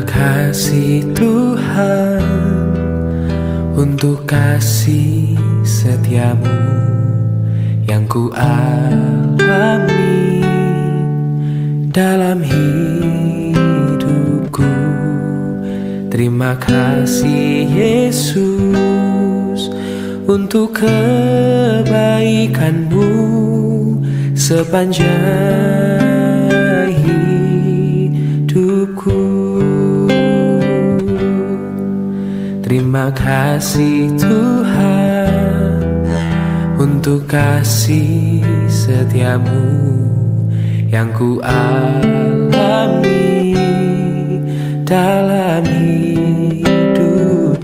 kasih Tuhan untuk kasih setiamu yang ku alami dalam hidupku. Terima kasih Yesus untuk kebaikanmu sepanjang hidupku. Terima kasih Tuhan untuk kasih setiamu yang ku alami dalam hidupku.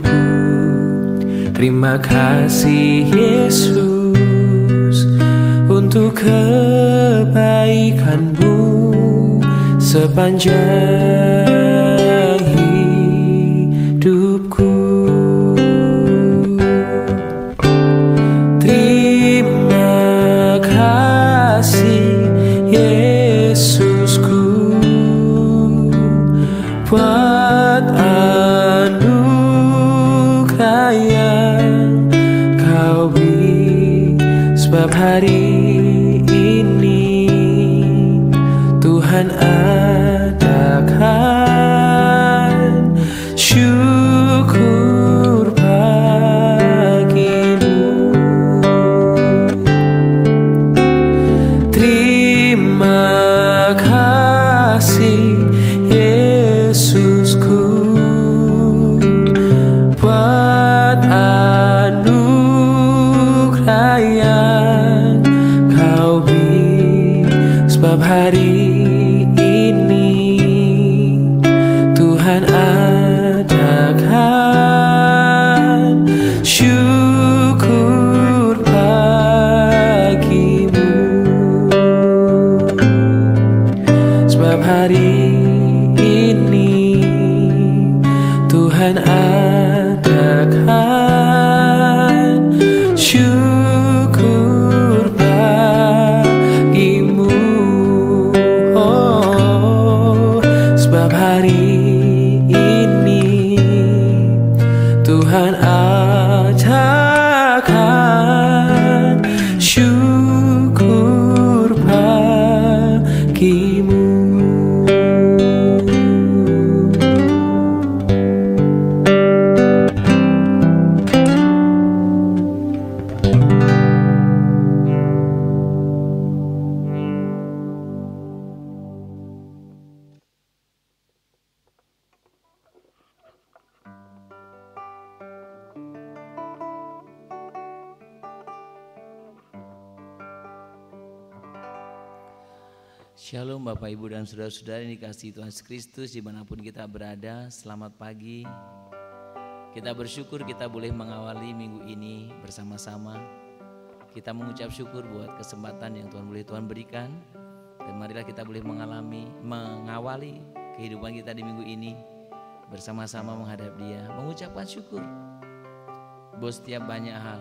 Terima kasih Yesus untuk kebaikanmu sepanjang hidupku. Terima kasih Yesusku buat anugerah yang kau beri, sebab hari ini Tuhan adakan syukur bagimu. Terima kasih Yesusku buat anugerah yang kau beri, sebab hari ini Tuhan adakan syukur bagimu. Sebab hari ini Tuhan adakan syukur bagimu. Oh, sebab hari ini Tuhan adakan syukur bagimu. Shalom Bapak Ibu dan Saudara-saudara yang dikasihi Tuhan Yesus Kristus dimanapun kita berada. Selamat pagi. Kita bersyukur kita boleh mengawali minggu ini bersama-sama. Kita mengucap syukur buat kesempatan yang Tuhan berikan. Dan marilah kita boleh mengawali kehidupan kita di minggu ini bersama-sama menghadap Dia, mengucapkan syukur buat setiap banyak hal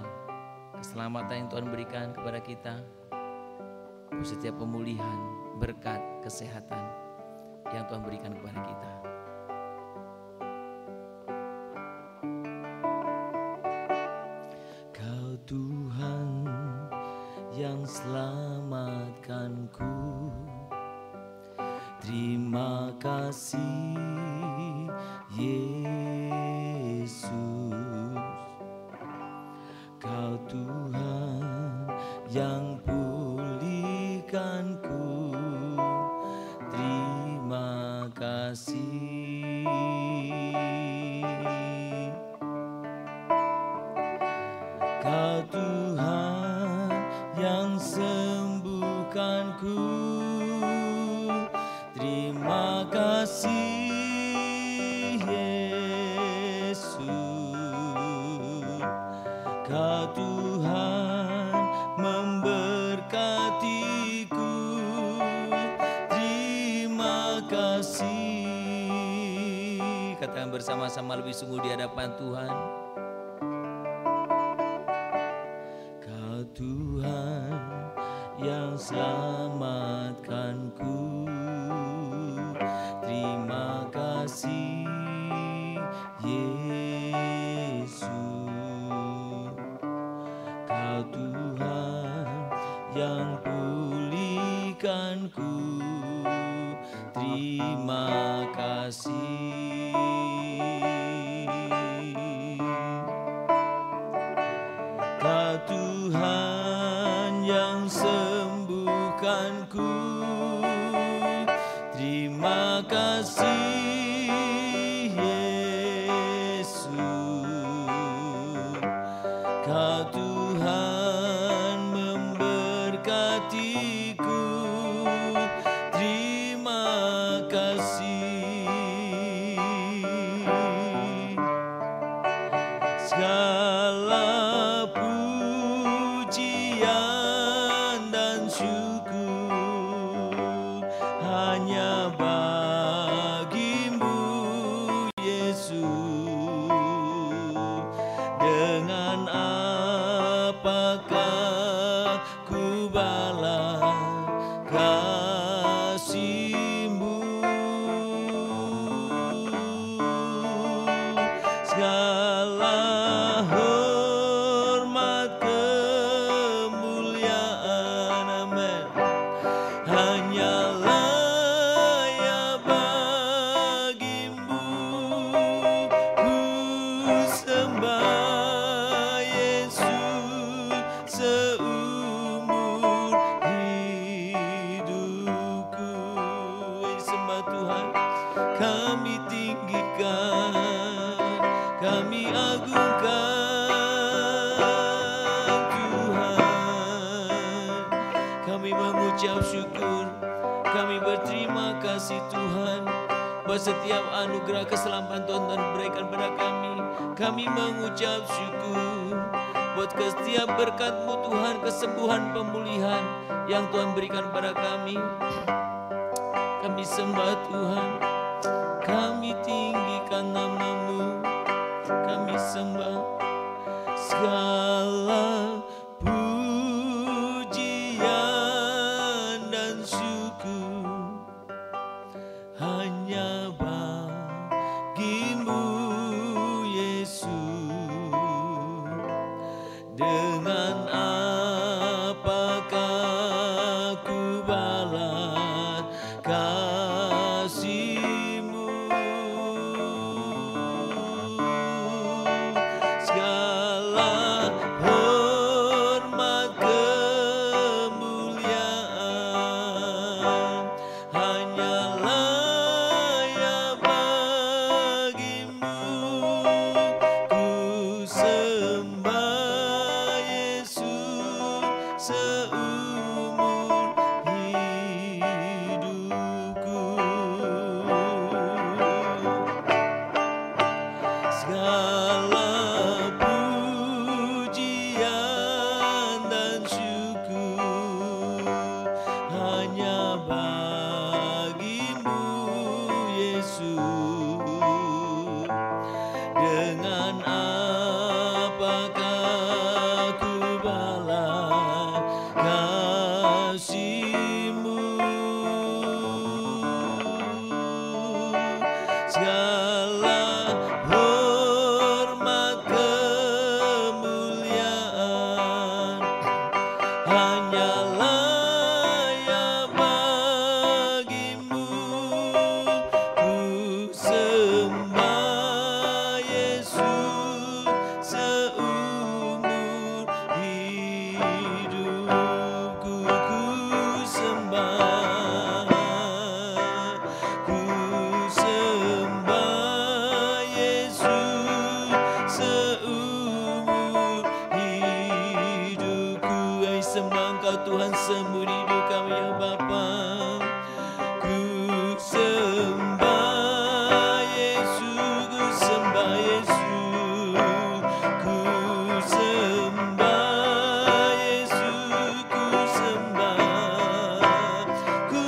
keselamatan yang Tuhan berikan kepada kita, buat setiap pemulihan, berkat, kesehatan yang Tuhan berikan kepada kita. Kau Tuhan yang selamatkanku, terima kasih Yesus. Kau Tuhan yang pulihkanku, terima kasih. Kau Tuhan yang sembuhkanku, terima kasih Yesus. Kau Tuhan memberkatiku, terima kasih. Katakan bersama-sama lebih sungguh di hadapan Tuhan. Kau Tuhan yang selamatkanku, terima kasih. sembuhkanku. Terima kasih. Kau Tuhan yang sembuhkanku. Terima kasih Yesus. Kau Tuhan memberkatiku. Terima kasih. Segala pujian dan syukur hanya bagimu Yesus. Dengan apakah ku balas kasih-Mu? Segala hormat kemuliaan, amin, hanyalah ya bagimu. Ku sembah Yesus seumur hidupku. Sembah Tuhan, kami tinggikan, kami agungkan Tuhan. Kami mengucap syukur, kami berterima kasih Tuhan buat setiap anugerah keselamatan Tuhan berikan pada kami. Kami mengucap syukur buat setiap berkat-Mu Tuhan, kesembuhan, pemulihan yang Tuhan berikan pada kami. Kami sembah Tuhan, kami tinggikan nama-Mu, kami sembah. Segala pujian dan syukur hanya bagimu Yesus. Dengan apakah ku balas kasih-Mu? Segala hormat kemuliaan hanyalah ya bagimu. Ku sembah Yesus seumur hidupku. Segala pujian dan syukur hanya bagimu Yesus. Dengan apakah ku balas kasih-Mu? Segala hormat kemuliaan hanyalah ya bagimu. Ku sembah Yesus seumur hidupku. Ku sembah, ku sembah Yesus seumur hidupku. Kami sembah Engkau Tuhan seumur hidup kami ya Bapa. Ku sembah Yesus, ku sembah Yesus, ku sembah Yesus, ku sembah, ku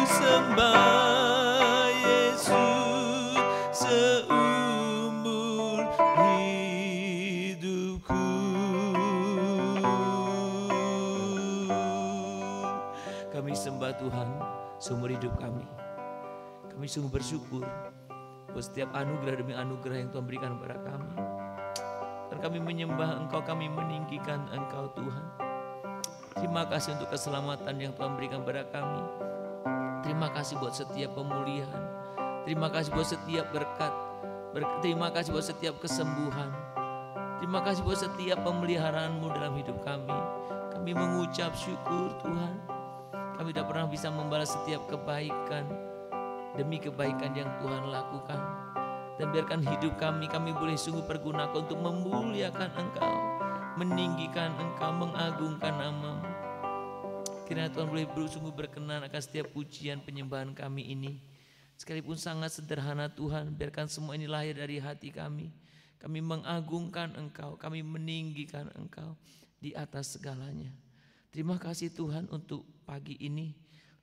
sembah Yesus seumur hidupku. Kami sembah Tuhan seumur hidup kami. Kami sungguh bersyukur buat setiap anugerah demi anugerah yang Tuhan berikan kepada kami. Dan kami menyembah Engkau, kami meninggikan Engkau Tuhan. Terima kasih untuk keselamatan yang Tuhan berikan pada kami. Terima kasih buat setiap pemulihan. Terima kasih buat setiap berkat. Terima kasih buat setiap kesembuhan. Terima kasih buat setiap pemeliharaan-Mu dalam hidup kami. Kami mengucap syukur Tuhan. Kami tidak pernah bisa membalas setiap kebaikan demi kebaikan yang Tuhan lakukan. Dan biarkan hidup kami boleh sungguh pergunakan untuk memuliakan Engkau, meninggikan Engkau, mengagungkan nama-Mu. Kiranya Tuhan boleh sungguh berkenan akan setiap pujian penyembahan kami ini. Sekalipun sangat sederhana Tuhan, biarkan semua ini lahir dari hati kami. Kami mengagungkan Engkau, kami meninggikan Engkau di atas segalanya. Terima kasih Tuhan untuk pagi ini,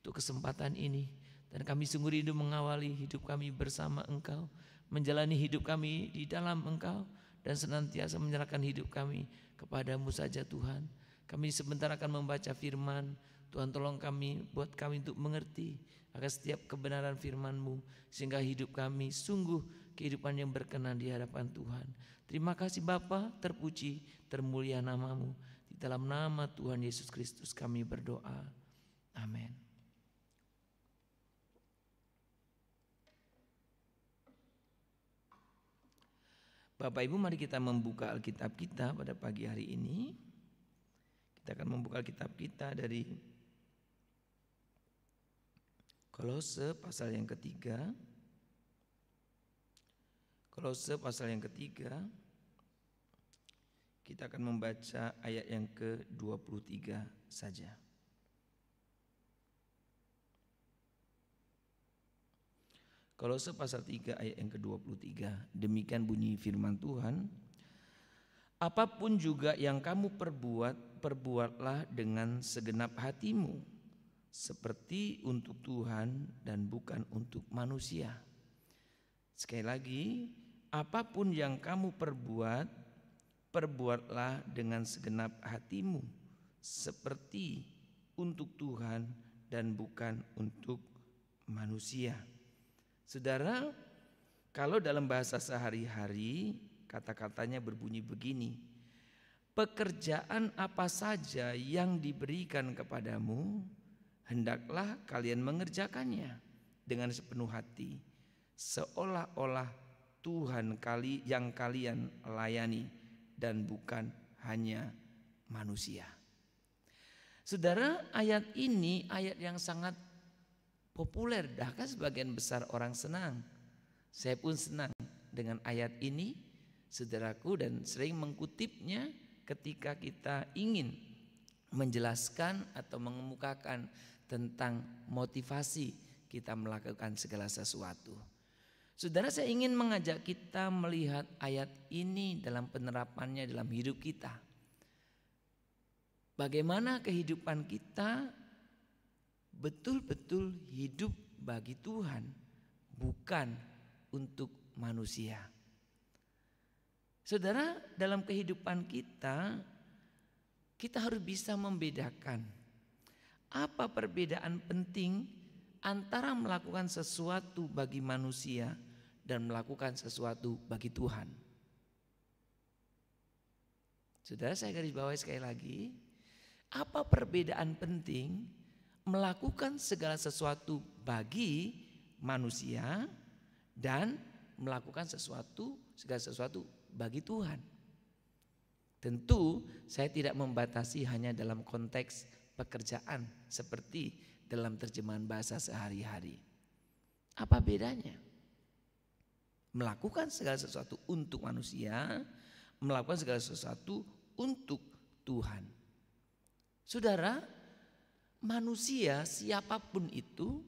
untuk kesempatan ini. Dan kami sungguh rindu mengawali hidup kami bersama Engkau, menjalani hidup kami di dalam Engkau, dan senantiasa menyerahkan hidup kami kepadamu saja Tuhan. Kami sebentar akan membaca firman. Tuhan tolong kami, buat kami untuk mengerti akan setiap kebenaran firman-Mu, sehingga hidup kami sungguh kehidupan yang berkenan di hadapan Tuhan. Terima kasih Bapa, terpuji, termulia nama-Mu. Di dalam nama Tuhan Yesus Kristus kami berdoa. Amin. Bapak Ibu, mari kita membuka Alkitab kita pada pagi hari ini. Kita akan membuka Alkitab kita dari Kolose pasal yang ketiga. Kolose pasal yang ketiga. Kita akan membaca ayat yang ke-23 saja. Kolose pasal 3 ayat yang ke-23. Demikian bunyi firman Tuhan. Apapun juga yang kamu perbuat, perbuatlah dengan segenap hatimu, seperti untuk Tuhan dan bukan untuk manusia. Sekali lagi, apapun yang kamu perbuat, perbuatlah dengan segenap hatimu, seperti untuk Tuhan dan bukan untuk manusia. Saudara, kalau dalam bahasa sehari-hari kata-katanya berbunyi begini: pekerjaan apa saja yang diberikan kepadamu, hendaklah kalian mengerjakannya dengan sepenuh hati, seolah-olah Tuhan yang kalian layani dan bukan hanya manusia. Saudara, ayat ini ayat yang sangat populer, bahkan sebagian besar orang senang. Saya pun senang dengan ayat ini, saudaraku, dan sering mengkutipnya ketika kita ingin menjelaskan atau mengemukakan tentang motivasi kita melakukan segala sesuatu. Saudara, saya ingin mengajak kita melihat ayat ini dalam penerapannya dalam hidup kita. Bagaimana kehidupan kita betul-betul hidup bagi Tuhan, bukan untuk manusia. Saudara, dalam kehidupan kita harus bisa membedakan apa perbedaan penting antara melakukan sesuatu bagi manusia dan melakukan sesuatu bagi Tuhan. Saudara, saya garis bawahi sekali lagi, apa perbedaan penting melakukan segala sesuatu bagi manusia dan melakukan segala sesuatu bagi Tuhan. Tentu saya tidak membatasi hanya dalam konteks pekerjaan seperti dalam terjemahan bahasa sehari-hari. Apa bedanya? Melakukan segala sesuatu untuk manusia, melakukan segala sesuatu untuk Tuhan. Saudara, manusia siapapun itu,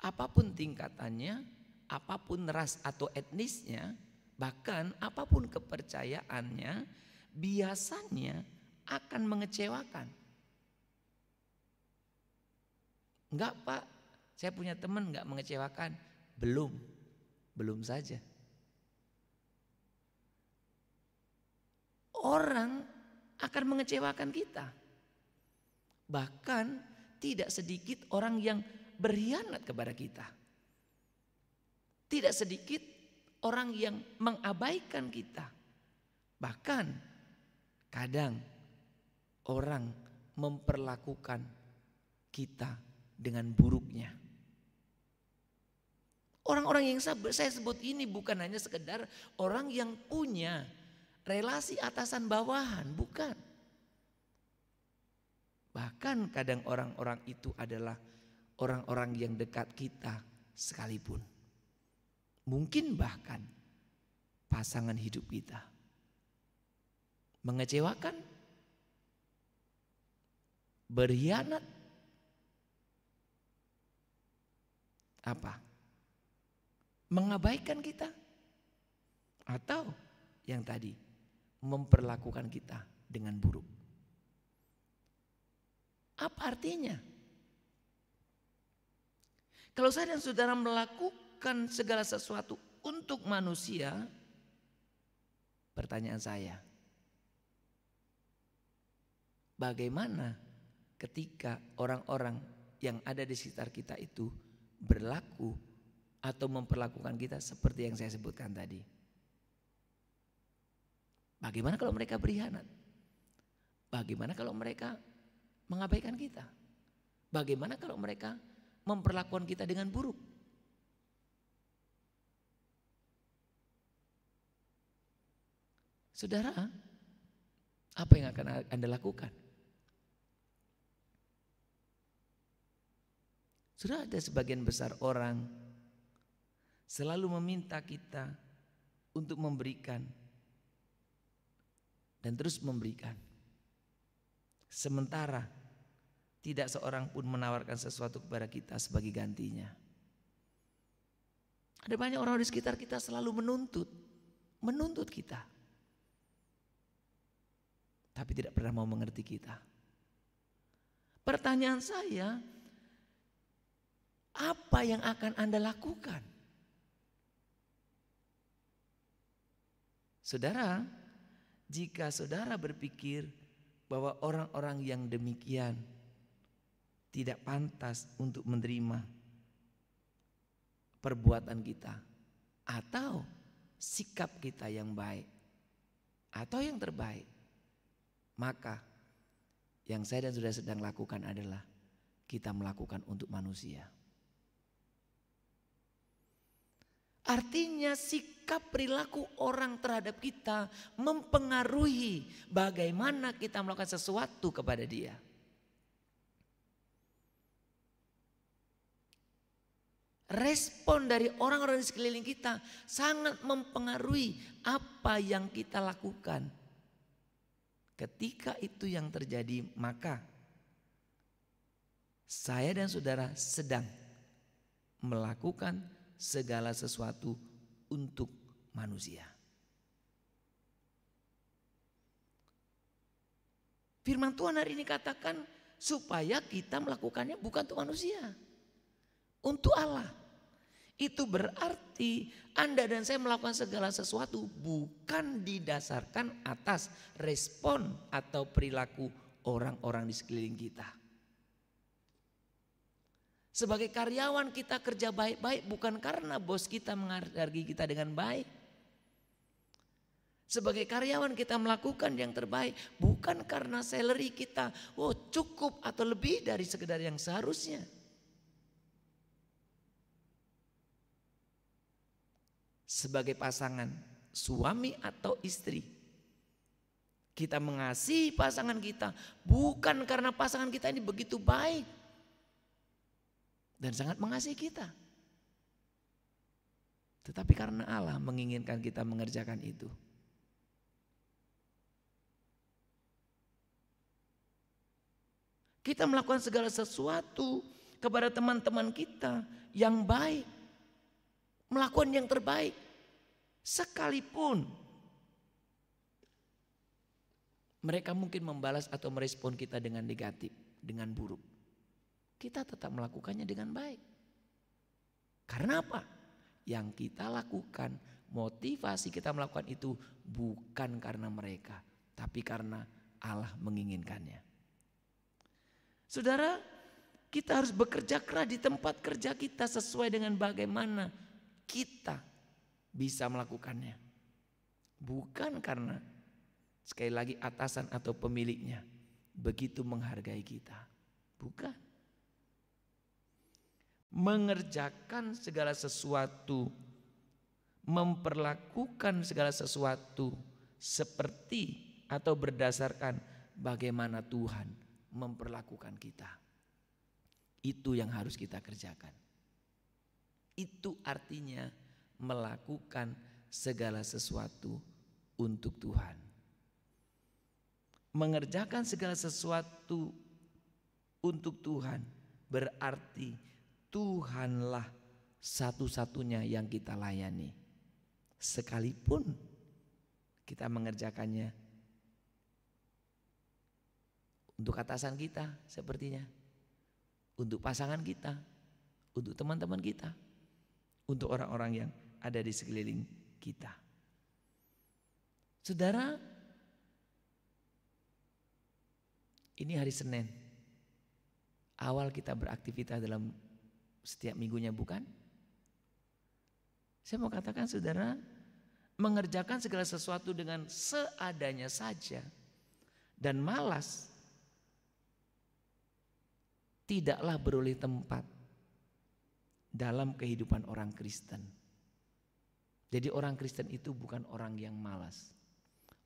apapun tingkatannya, apapun ras atau etnisnya, bahkan apapun kepercayaannya, biasanya akan mengecewakan. Enggak Pak, saya punya teman enggak mengecewakan. Belum saja. Orang akan mengecewakan kita. Bahkan tidak sedikit orang yang berkhianat kepada kita. Tidak sedikit orang yang mengabaikan kita. Bahkan kadang orang memperlakukan kita dengan buruknya. Orang-orang yang saya sebut ini bukan hanya sekedar orang yang punya relasi atasan bawahan, bukan. Bahkan kadang orang-orang itu adalah orang-orang yang dekat kita sekalipun. Mungkin bahkan pasangan hidup kita. Mengecewakan, berkhianat, apa? Mengabaikan kita, atau yang tadi memperlakukan kita dengan buruk. Apa artinya? Kalau saya dan saudara melakukan segala sesuatu untuk manusia, pertanyaan saya, bagaimana ketika orang-orang yang ada di sekitar kita itu berlaku atau memperlakukan kita seperti yang saya sebutkan tadi? Bagaimana kalau mereka berkhianat? Bagaimana kalau mereka mengabaikan kita? Bagaimana kalau mereka memperlakukan kita dengan buruk? Saudara, apa yang akan Anda lakukan? Sudah ada sebagian besar orang selalu meminta kita untuk memberikan dan terus memberikan. Sementara tidak seorang pun menawarkan sesuatu kepada kita sebagai gantinya. Ada banyak orang di sekitar kita selalu menuntut kita. Tapi tidak pernah mau mengerti kita. Pertanyaan saya, apa yang akan Anda lakukan? Saudara, jika saudara berpikir bahwa orang-orang yang demikian tidak pantas untuk menerima perbuatan kita atau sikap kita yang baik atau yang terbaik, maka yang saya dan saudara sedang lakukan adalah kita melakukan untuk manusia. Artinya sikap perilaku orang terhadap kita mempengaruhi bagaimana kita melakukan sesuatu kepada dia. Respon dari orang-orang di sekeliling kita sangat mempengaruhi apa yang kita lakukan. Ketika itu yang terjadi, maka saya dan saudara sedang melakukan segala sesuatu untuk manusia. Firman Tuhan hari ini katakan supaya kita melakukannya bukan untuk manusia, untuk Allah. Itu berarti Anda dan saya melakukan segala sesuatu bukan didasarkan atas respon atau perilaku orang-orang di sekeliling kita. Sebagai karyawan kita kerja baik-baik bukan karena bos kita menghargai kita dengan baik. Sebagai karyawan kita melakukan yang terbaik bukan karena salary kita cukup atau lebih dari sekedar yang seharusnya. Sebagai pasangan suami atau istri, kita mengasihi pasangan kita bukan karena pasangan kita ini begitu baik dan sangat mengasihi kita, tetapi karena Allah menginginkan kita mengerjakan itu. Kita melakukan segala sesuatu kepada teman-teman kita yang baik, melakukan yang terbaik, sekalipun mereka mungkin membalas atau merespon kita dengan negatif, dengan buruk. Kita tetap melakukannya dengan baik. Karena apa? Yang kita lakukan, motivasi kita melakukan itu bukan karena mereka, tapi karena Allah menginginkannya. Saudara, kita harus bekerja keras di tempat kerja kita sesuai dengan bagaimana kita bisa melakukannya. Bukan karena sekali lagi atasan atau pemiliknya, begitu menghargai kita. Bukan. Mengerjakan segala sesuatu, memperlakukan segala sesuatu seperti atau berdasarkan bagaimana Tuhan memperlakukan kita. Itu yang harus kita kerjakan. Itu artinya melakukan segala sesuatu untuk Tuhan. Mengerjakan segala sesuatu untuk Tuhan berarti Tuhanlah satu-satunya yang kita layani. Sekalipun kita mengerjakannya untuk atasan kita sepertinya, untuk pasangan kita, untuk teman-teman kita, untuk orang-orang yang ada di sekeliling kita. Saudara, ini hari Senin, awal kita beraktivitas dalam setiap minggunya, bukan? Saya mau katakan saudara, mengerjakan segala sesuatu dengan seadanya saja dan malas tidaklah beroleh tempat dalam kehidupan orang Kristen. Jadi orang Kristen itu bukan orang yang malas.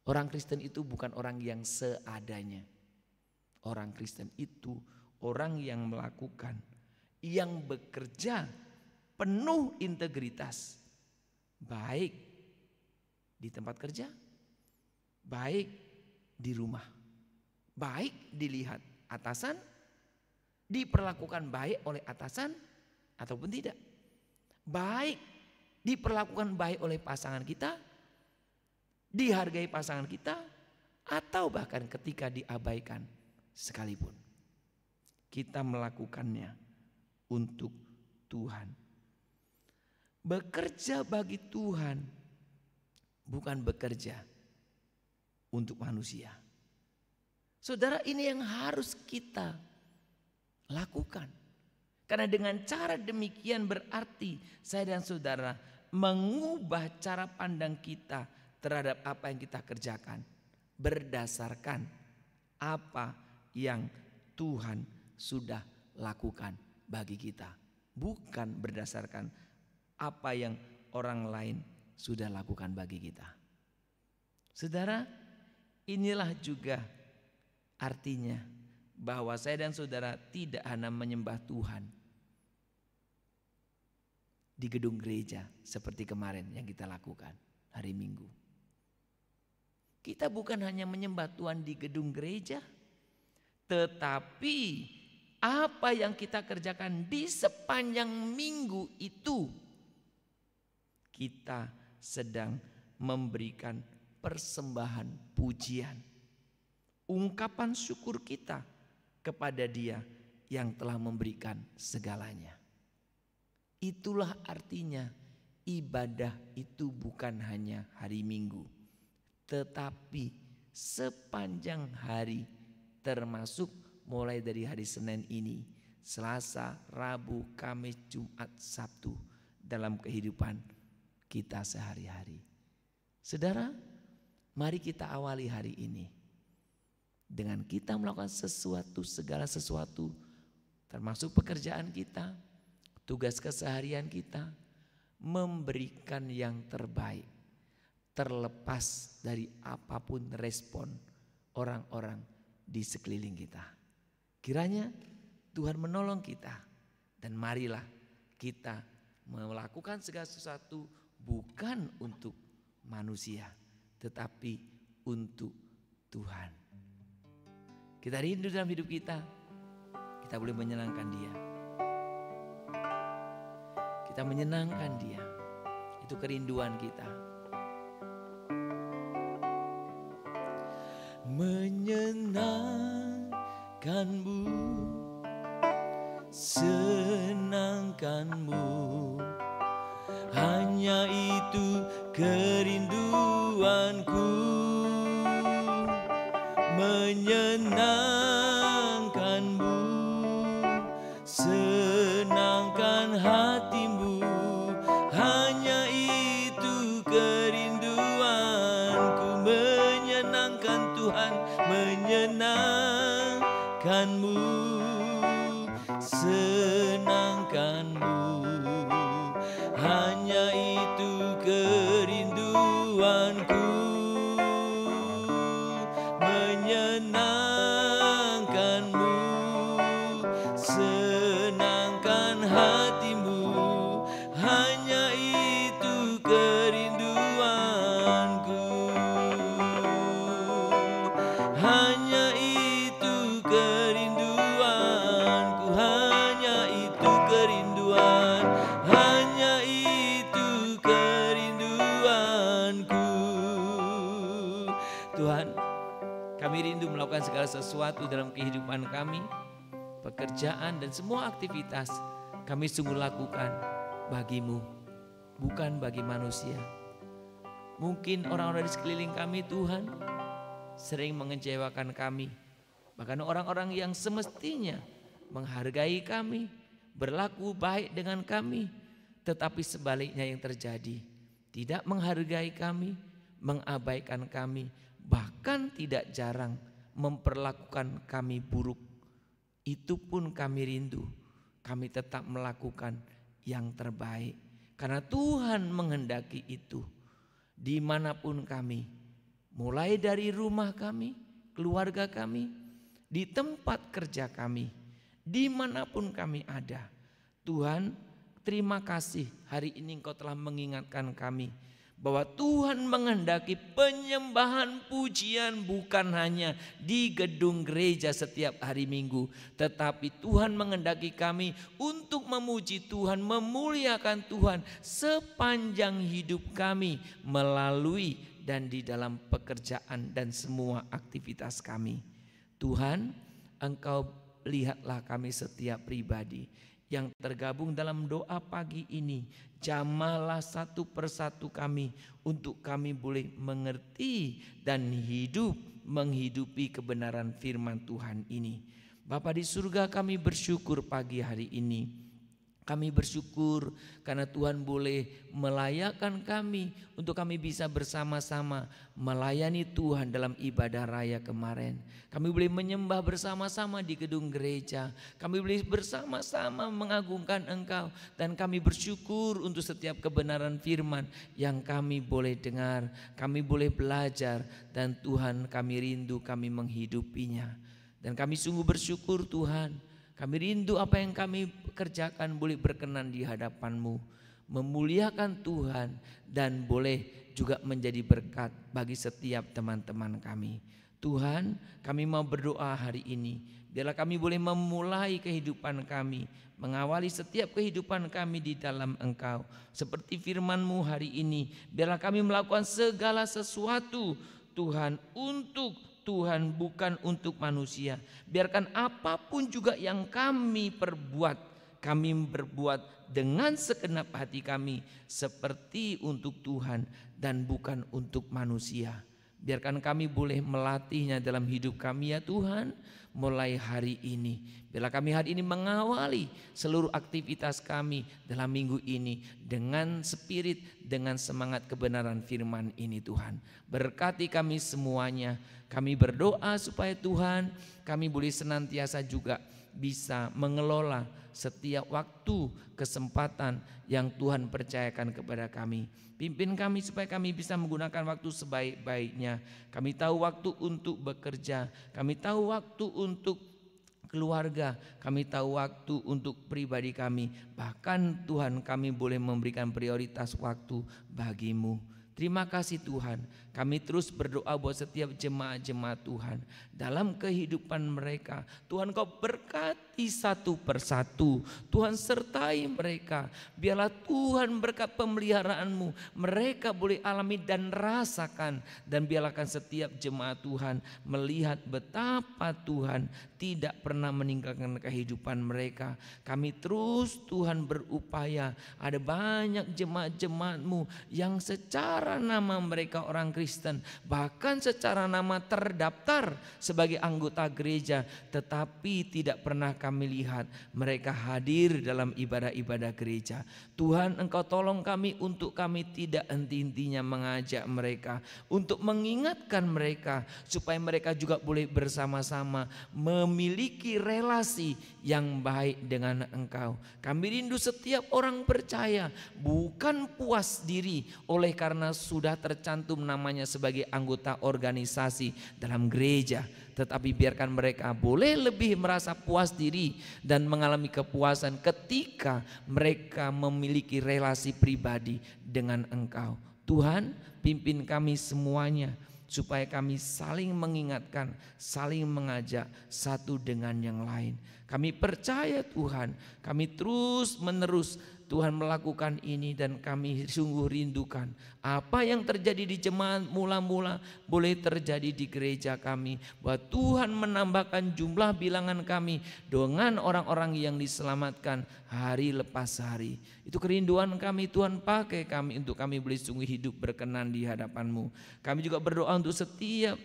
Orang Kristen itu bukan orang yang seadanya. Orang Kristen itu orang yang melakukan, yang bekerja penuh integritas, baik di tempat kerja, baik di rumah, baik dilihat atasan, diperlakukan baik oleh atasan ataupun tidak, baik diperlakukan baik oleh pasangan kita, dihargai pasangan kita, atau bahkan ketika diabaikan sekalipun. Kita melakukannya untuk Tuhan. Bekerja bagi Tuhan, bukan bekerja untuk manusia. Saudara, ini yang harus kita lakukan. Karena dengan cara demikian berarti saya dan saudara mengubah cara pandang kita terhadap apa yang kita kerjakan. Berdasarkan apa yang Tuhan sudah lakukan bagi kita. Bukan berdasarkan apa yang orang lain sudah lakukan bagi kita. Saudara, inilah juga artinya bahwa saya dan saudara tidak hanya menyembah Tuhan di gedung gereja seperti kemarin yang kita lakukan hari Minggu. Kita bukan hanya menyembah Tuhan di gedung gereja, tetapi apa yang kita kerjakan di sepanjang minggu itu, kita sedang memberikan persembahan pujian, ungkapan syukur kita kepada Dia yang telah memberikan segalanya. Itulah artinya ibadah itu bukan hanya hari Minggu, tetapi sepanjang hari, termasuk mulai dari hari Senin ini, Selasa, Rabu, Kamis, Jumat, Sabtu, dalam kehidupan kita sehari-hari. Saudara, mari kita awali hari ini dengan kita melakukan sesuatu, segala sesuatu, termasuk pekerjaan kita, tugas keseharian kita, memberikan yang terbaik, terlepas dari apapun respon orang-orang di sekeliling kita. Kiranya Tuhan menolong kita, dan marilah kita melakukan segala sesuatu bukan untuk manusia, tetapi untuk Tuhan. Kita rindu dalam hidup kita boleh menyenangkan Dia. Kita menyenangkan Dia, itu kerinduan kita. Menyenangkanmu, senangkanmu, hanya itu kerinduanku. Menyenangkanmu, senangkan hatimu, hanya itu kerinduanku. Menyenangkan Tuhan, menyenangkan Kami rindu melakukan segala sesuatu dalam kehidupan kami, pekerjaan dan semua aktivitas kami sungguh lakukan bagimu, bukan bagi manusia. Mungkin orang-orang di sekeliling kami Tuhan sering mengecewakan kami. Bahkan orang-orang yang semestinya menghargai kami, berlaku baik dengan kami, tetapi sebaliknya yang terjadi, tidak menghargai kami, mengabaikan kami, bahkan tidak jarang memperlakukan kami buruk. Itu pun kami rindu, kami tetap melakukan yang terbaik. Karena Tuhan menghendaki itu. Dimanapun kami, mulai dari rumah kami, keluarga kami, di tempat kerja kami, dimanapun kami ada. Tuhan, terima kasih hari ini Engkau telah mengingatkan kami bahwa Tuhan menghendaki penyembahan pujian bukan hanya di gedung gereja setiap hari Minggu, tetapi Tuhan menghendaki kami untuk memuji Tuhan, memuliakan Tuhan sepanjang hidup kami, melalui dan di dalam pekerjaan dan semua aktivitas kami. Tuhan, Engkau lihatlah kami setiap pribadi yang tergabung dalam doa pagi ini. Jamahlah satu persatu kami untuk kami boleh mengerti dan hidup menghidupi kebenaran firman Tuhan ini. Bapa di surga, kami bersyukur pagi hari ini. Kami bersyukur karena Tuhan boleh melayakkan kami untuk kami bisa bersama-sama melayani Tuhan dalam ibadah raya kemarin. Kami boleh menyembah bersama-sama di gedung gereja. Kami boleh bersama-sama mengagungkan Engkau. Dan kami bersyukur untuk setiap kebenaran firman yang kami boleh dengar. Kami boleh belajar dan Tuhan kami rindu kami menghidupinya. Dan kami sungguh bersyukur Tuhan. Kami rindu apa yang kami kerjakan boleh berkenan di hadapan-Mu, memuliakan Tuhan dan boleh juga menjadi berkat bagi setiap teman-teman kami. Tuhan, kami mau berdoa hari ini, biarlah kami boleh memulai kehidupan kami, mengawali setiap kehidupan kami di dalam Engkau. Seperti firman-Mu hari ini, biarlah kami melakukan segala sesuatu Tuhan untuk Tuhan, bukan untuk manusia. Biarkan apapun juga yang kami perbuat, kami berbuat dengan segenap hati kami seperti untuk Tuhan dan bukan untuk manusia. Biarkan kami boleh melatihnya dalam hidup kami ya Tuhan, mulai hari ini. Biarlah kami hari ini mengawali seluruh aktivitas kami dalam minggu ini dengan spirit, dengan semangat kebenaran firman ini Tuhan. Berkati kami semuanya. Kami berdoa supaya Tuhan kami boleh senantiasa juga bisa mengelola setiap waktu, kesempatan yang Tuhan percayakan kepada kami. Pimpin kami supaya kami bisa menggunakan waktu sebaik-baiknya. Kami tahu waktu untuk bekerja, kami tahu waktu untuk keluarga, kami tahu waktu untuk pribadi kami. Bahkan Tuhan, kami boleh memberikan prioritas waktu bagimu. Terima kasih Tuhan, kami terus berdoa buat setiap jemaat-jemaat Tuhan dalam kehidupan mereka. Tuhan Kau berkati satu persatu, Tuhan sertai mereka. Biarlah Tuhan berkat pemeliharaan-Mu mereka boleh alami dan rasakan. Dan biarlah setiap jemaat Tuhan melihat betapa Tuhan tidak pernah meninggalkan kehidupan mereka. Kami terus Tuhan berupaya, ada banyak jemaat-jemaat-Mu yang secara nama mereka orang Kristen, bahkan secara nama terdaftar sebagai anggota gereja, tetapi tidak pernah kami lihat mereka hadir dalam ibadah-ibadah gereja. Tuhan, Engkau tolong kami untuk kami tidak henti-hentinya mengajak mereka, untuk mengingatkan mereka supaya mereka juga boleh bersama-sama memiliki relasi yang baik dengan Engkau. Kami rindu setiap orang percaya bukan puas diri oleh karena sudah tercantum namanya sebagai anggota organisasi dalam gereja, tetapi biarkan mereka boleh lebih merasa puas diri dan mengalami kepuasan ketika mereka memiliki relasi pribadi dengan Engkau. Tuhan, pimpin kami semuanya. supaya kami saling mengingatkan, saling mengajak satu dengan yang lain. Kami percaya Tuhan, kami terus menerus Tuhan melakukan ini, dan kami sungguh rindukan apa yang terjadi di jemaat mula-mula boleh terjadi di gereja kami, bahwa Tuhan menambahkan jumlah bilangan kami dengan orang-orang yang diselamatkan hari lepas hari. Itu kerinduan kami, Tuhan pakai kami untuk kami boleh sungguh hidup berkenan di hadapan-Mu. Kami juga berdoa untuk setiap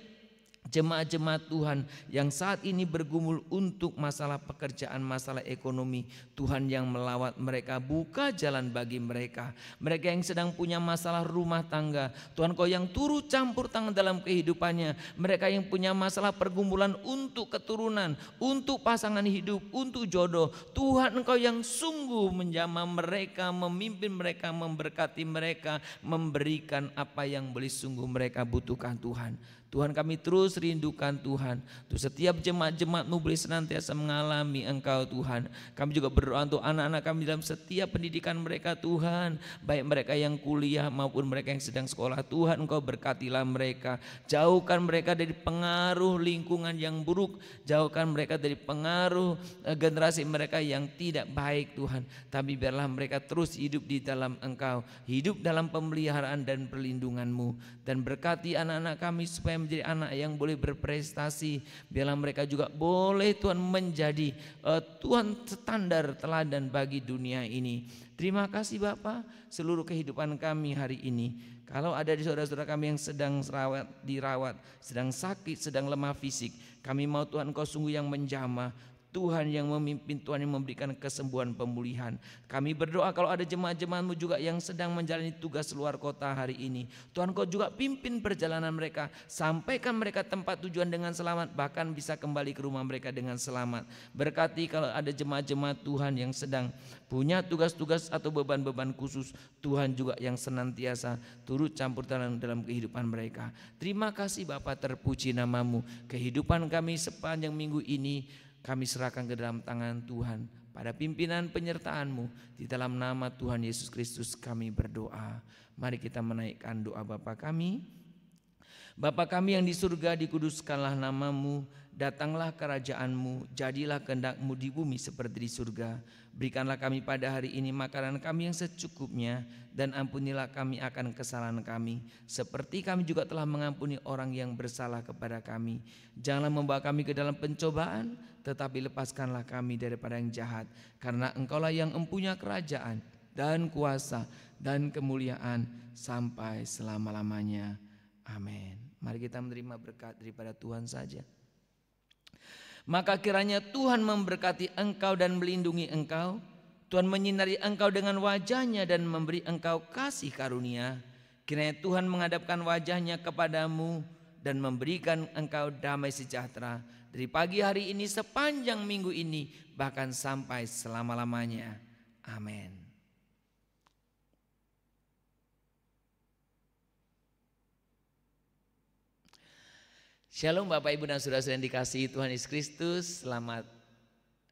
jemaat-jemaat Tuhan yang saat ini bergumul untuk masalah pekerjaan, masalah ekonomi. Tuhan yang melawat mereka, buka jalan bagi mereka. Mereka yang sedang punya masalah rumah tangga, Tuhan Kau yang turut campur tangan dalam kehidupannya. Mereka yang punya masalah pergumulan untuk keturunan, untuk pasangan hidup, untuk jodoh, Tuhan Engkau yang sungguh menjamah mereka, memimpin mereka, memberkati mereka, memberikan apa yang boleh sungguh mereka butuhkan Tuhan. Tuhan, kami terus rindukan Tuhan, untuk setiap jemaat-jemaat-Mu boleh senantiasa mengalami Engkau Tuhan. Kami juga berdoa untuk anak-anak kami dalam setiap pendidikan mereka Tuhan, baik mereka yang kuliah maupun mereka yang sedang sekolah. Tuhan, Engkau berkatilah mereka, jauhkan mereka dari pengaruh lingkungan yang buruk, jauhkan mereka dari pengaruh generasi mereka yang tidak baik Tuhan. Tapi biarlah mereka terus hidup di dalam Engkau, hidup dalam pemeliharaan dan perlindungan-Mu. Dan berkati anak-anak kami supaya menjadi anak yang boleh berprestasi. Biarlah mereka juga boleh Tuhan menjadi Tuhan standar teladan bagi dunia ini. Terima kasih Bapa, seluruh kehidupan kami hari ini. Kalau ada di saudara-saudara kami yang sedang dirawat, sedang sakit, sedang lemah fisik, kami mau Tuhan Kau sungguh yang menjamah, Tuhan yang memimpin, Tuhan yang memberikan kesembuhan, pemulihan. Kami berdoa kalau ada jemaat-jemaat-Mu juga yang sedang menjalani tugas luar kota hari ini, Tuhan Kau juga pimpin perjalanan mereka, sampaikan mereka tempat tujuan dengan selamat, bahkan bisa kembali ke rumah mereka dengan selamat. Berkati kalau ada jemaat-jemaat Tuhan yang sedang punya tugas-tugas atau beban-beban khusus, Tuhan juga yang senantiasa turut campur dalam kehidupan mereka. Terima kasih Bapa, terpuji nama-Mu. Kehidupan kami sepanjang minggu ini kami serahkan ke dalam tangan Tuhan, pada pimpinan penyertaan-Mu. Di dalam nama Tuhan Yesus Kristus kami berdoa. Mari kita menaikkan doa Bapa kami. Bapa kami yang di surga, dikuduskanlah nama-Mu, datanglah kerajaan-Mu, jadilah kehendak-Mu di bumi seperti di surga. Berikanlah kami pada hari ini makanan kami yang secukupnya, dan ampunilah kami akan kesalahan kami, seperti kami juga telah mengampuni orang yang bersalah kepada kami. Janganlah membawa kami ke dalam pencobaan, tetapi lepaskanlah kami daripada yang jahat. Karena Engkaulah yang empunya kerajaan dan kuasa dan kemuliaan sampai selama-lamanya. Amin. Mari kita menerima berkat daripada Tuhan saja. Maka kiranya Tuhan memberkati engkau dan melindungi engkau. Tuhan menyinari engkau dengan wajah-Nya dan memberi engkau kasih karunia. Kiranya Tuhan menghadapkan wajah-Nya kepadamu dan memberikan engkau damai sejahtera dari pagi hari ini, sepanjang minggu ini, bahkan sampai selama-lamanya. Amin. Shalom Bapak Ibu dan Saudara-saudara yang dikasihi Tuhan Yesus Kristus. Selamat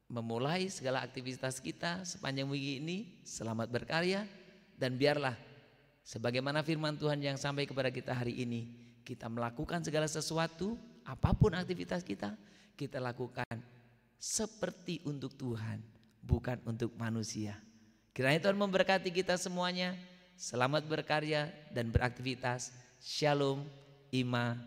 memulai segala aktivitas kita sepanjang minggu ini. Selamat berkarya, dan biarlah sebagaimana firman Tuhan yang sampai kepada kita hari ini, kita melakukan segala sesuatu, apapun aktivitas kita lakukan seperti untuk Tuhan, bukan untuk manusia. Kiranya Tuhan memberkati kita semuanya. Selamat berkarya dan beraktivitas. Shalom, Ima.